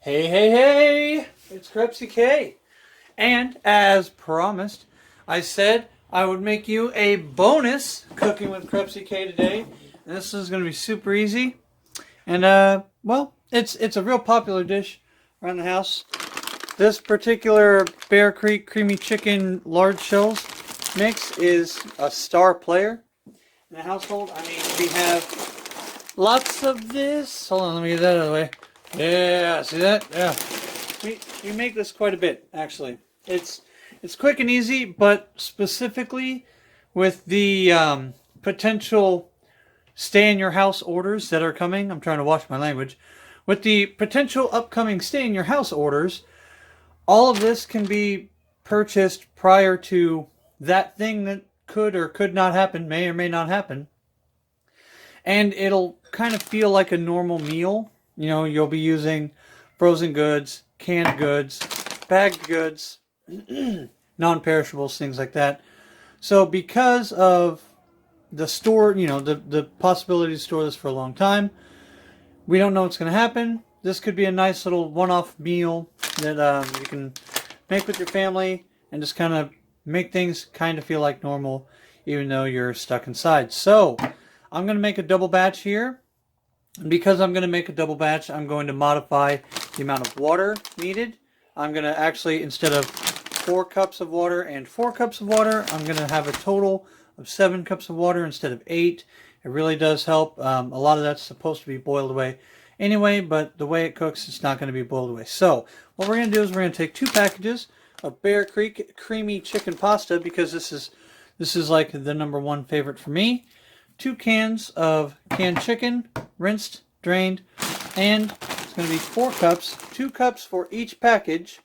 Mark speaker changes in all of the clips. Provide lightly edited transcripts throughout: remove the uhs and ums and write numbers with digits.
Speaker 1: Hey, it's KrepsyK. And as promised, I said I would make you a bonus cooking with KrepsyK today. And this is going to be super easy. And, well, it's a real popular dish around the house. This particular Bear Creek Creamy Chicken Large Shells mix is a star player in the household. I mean, we have lots of this. Hold on, let me get that out of the way. Yeah, see that? Yeah. We make this quite a bit, actually. It's quick and easy, but specifically with the potential stay-in-your-house orders that are coming. I'm trying to watch my language. With the potential upcoming stay-in-your-house orders, all of this can be purchased prior to that thing that could or could not happen, may or may not happen. And it'll kind of feel like a normal meal. You know, you'll be using frozen goods, canned goods, bagged goods, non-perishables, things like that. So because of the store, you know, the possibility to store this for a long time, we don't know what's going to happen. This could be a nice little one-off meal that you can make with your family and just kind of make things kind of feel like normal, even though you're stuck inside. So I'm going to make a double batch here. And because I'm going to make a double batch, I'm going to modify the amount of water needed. I'm going to actually, instead of 4 cups of water and 4 cups of water, I'm going to have a total of 7 cups of water instead of 8. It really does help. A lot of that's supposed to be boiled away anyway, but the way it cooks, it's not going to be boiled away. So what we're going to do is we're going to take 2 packages of Bear Creek Creamy Chicken Pasta, because this is like the #1 favorite for me. 2 cans of canned chicken, rinsed, drained, and it's going to be 4 cups, 2 cups for each package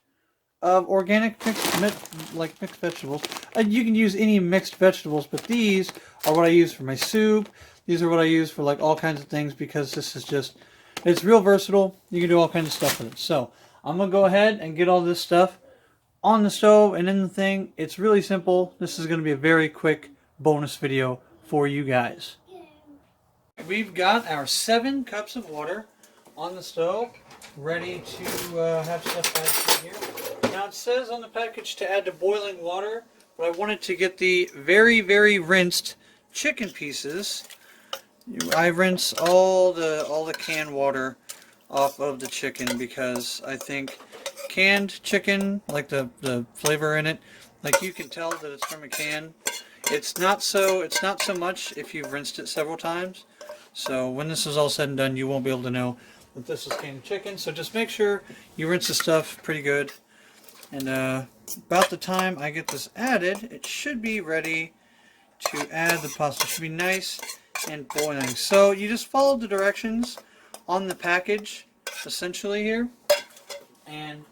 Speaker 1: of organic mixed vegetables. You can use any mixed vegetables, but these are what I use for my soup. These are what I use for like all kinds of things, because this is just, it's real versatile. You can do all kinds of stuff with it. So I'm going to go ahead and get all this stuff on the stove and in the thing. It's really simple. This is going to be a very quick bonus video for you guys. We've got our 7 cups of water on the stove, ready to have stuff added in here. Now it says on the package to add to boiling water, but I wanted to get the very, very rinsed chicken pieces. I rinse all the canned water off of the chicken, because I think canned chicken, like the flavor in it, like you can tell that it's from a can. It's not so much if you've rinsed it several times. So when this is all said and done, you won't be able to know that this is canned chicken. So just make sure you rinse the stuff pretty good. And about the time I get this added, it should be ready to add the pasta. It should be nice and boiling. So you just follow the directions on the package, essentially here. And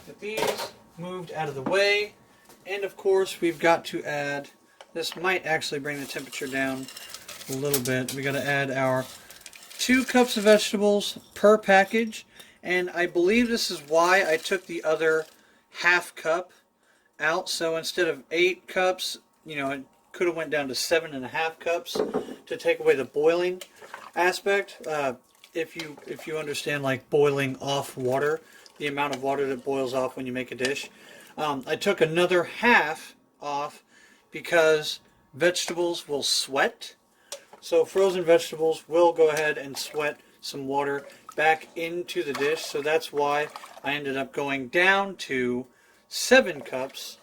Speaker 1: get these moved out of the way. And of course, we've got to add, this might actually bring the temperature down a little bit. We got to add our 2 cups of vegetables per package, and I believe this is why I took the other half cup out. So instead of 8 cups, you know, it could have went down to 7.5 cups to take away the boiling aspect. If you understand, like boiling off water, the amount of water that boils off when you make a dish. I took another half off because vegetables will sweat. So frozen vegetables will go ahead and sweat some water back into the dish. So that's why I ended up going down to 7 cups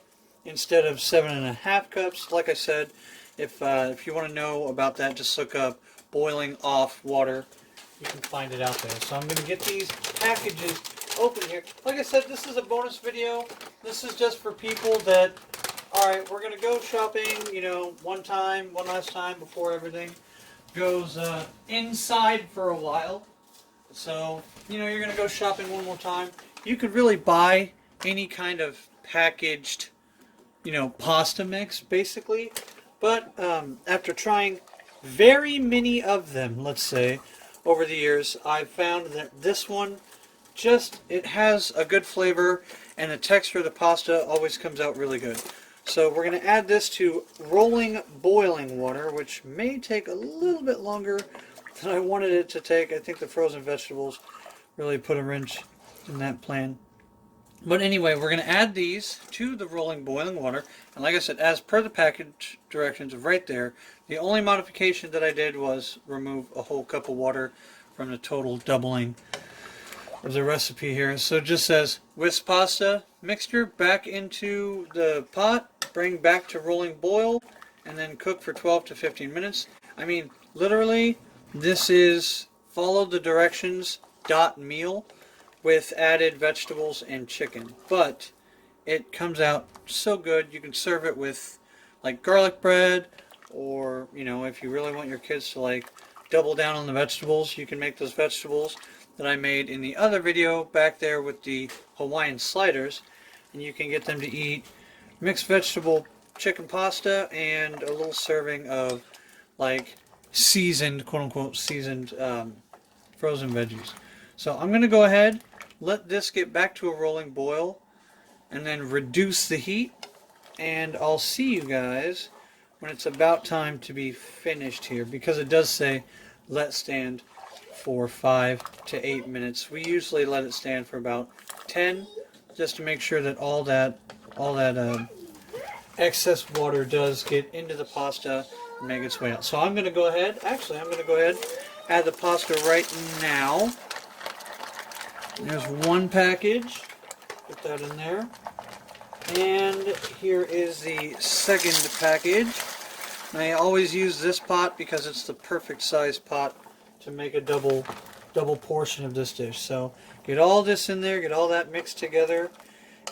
Speaker 1: instead of 7.5 cups. Like I said, if you want to know about that, just look up boiling off water. You can find it out there. So I'm going to get these packages open here. Like I said, this is a bonus video. This is just for people that, alright, we're going to go shopping, you know, one last time before everything goes inside for a while. So, you know, you're going to go shopping one more time. You could really buy any kind of packaged, you know, pasta mix, basically. But after trying very many of them, let's say, over the years, I've found that this one it has a good flavor, and the texture of the pasta always comes out really good. So we're going to add this to rolling boiling water, which may take a little bit longer than I wanted it to take. I think the frozen vegetables really put a wrench in that plan. But anyway, we're going to add these to the rolling boiling water. And like I said, as per the package directions right there, the only modification that I did was remove a whole cup of water from the total doubling of the recipe here. So it just says, whisk pasta mixture back into the pot, bring back to rolling boil, and then cook for 12 to 15 minutes. I mean, literally, this is follow the directions meal with added vegetables and chicken. But it comes out so good. You can serve it with like garlic bread, or if you really want your kids to like double down on the vegetables, you can make those vegetables that I made in the other video back there with the Hawaiian sliders, and you can get them to eat mixed vegetable chicken pasta and a little serving of like seasoned, quote unquote seasoned frozen veggies. So I'm going to go ahead, let this get back to a rolling boil, and then reduce the heat, and I'll see you guys when it's about time to be finished here, because it does say let stand for 5 to 8 minutes. We usually let it stand for about 10, just to make sure that all that excess water does get into the pasta and make its way out. So I'm going to go ahead, add the pasta right now. There's one package, put that in there. And here is the second package. And I always use this pot because it's the perfect size pot to make a double portion of this dish. So get all this in there, get all that mixed together,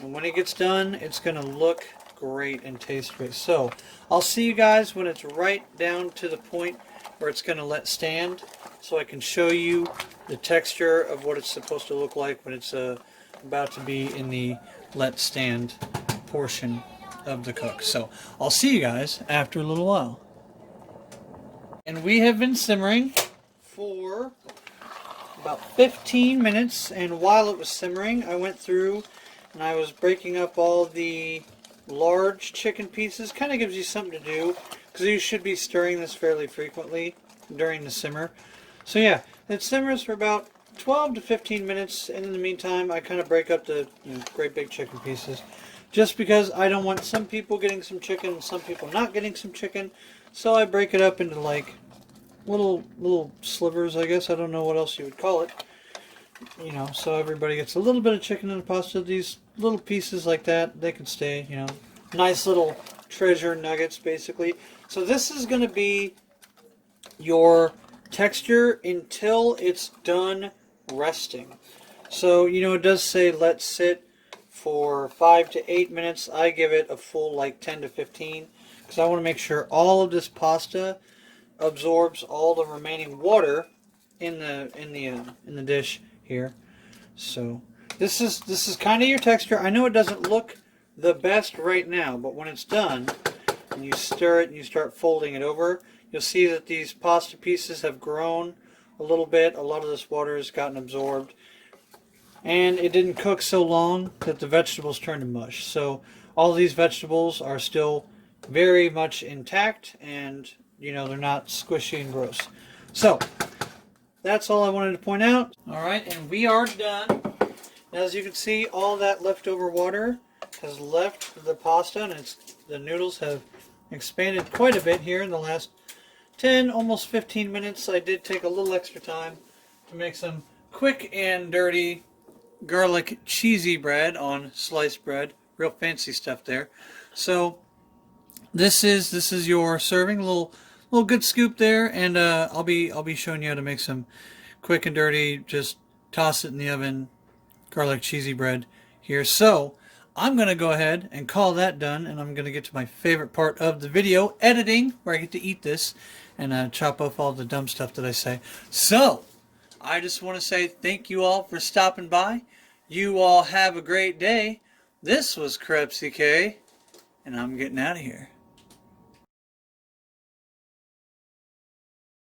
Speaker 1: and when it gets done, it's going to look great and taste great. So I'll see you guys when it's right down to the point where it's going to let stand, so I can show you the texture of what it's supposed to look like when it's about to be in the let stand portion of the cook. So I'll see you guys after a little while. And we have been simmering for about 15 minutes, and while it was simmering, I went through and I was breaking up all the large chicken pieces. Kind of gives you something to do, because you should be stirring this fairly frequently during the simmer. So yeah, it simmers for about 12 to 15 minutes, and in the meantime I kind of break up the great big chicken pieces, just because I don't want some people getting some chicken and some people not getting some chicken. So I break it up into like little slivers, I guess. I don't know what else you would call it. So everybody gets a little bit of chicken in the pasta. These little pieces like that, they can stay, nice little treasure nuggets, basically. So this is going to be your texture until it's done resting. So, it does say let sit for 5 to 8 minutes. I give it a full like 10 to 15, because I want to make sure all of this pasta absorbs all the remaining water in the dish here. So this is kind of your texture. I know it doesn't look the best right now, but when it's done and you stir it and you start folding it over, you'll see that these pasta pieces have grown a little bit. A lot of this water has gotten absorbed, and it didn't cook so long that the vegetables turned to mush. So all these vegetables are still very much intact, and they're not squishy and gross. So that's all I wanted to point out. Alright, and we are done. As you can see, all that leftover water has left the pasta, and the noodles have expanded quite a bit here in the last 10, almost 15 minutes. I did take a little extra time to make some quick and dirty garlic cheesy bread on sliced bread. Real fancy stuff there. So this is your serving, a little good scoop there, and I'll be showing you how to make some quick and dirty, just toss it in the oven, garlic cheesy bread here. So I'm going to go ahead and call that done, and I'm going to get to my favorite part of the video, editing, where I get to eat this and chop off all the dumb stuff that I say. So I just want to say thank you all for stopping by. You all have a great day. This was KrepsyK, and I'm getting out of here.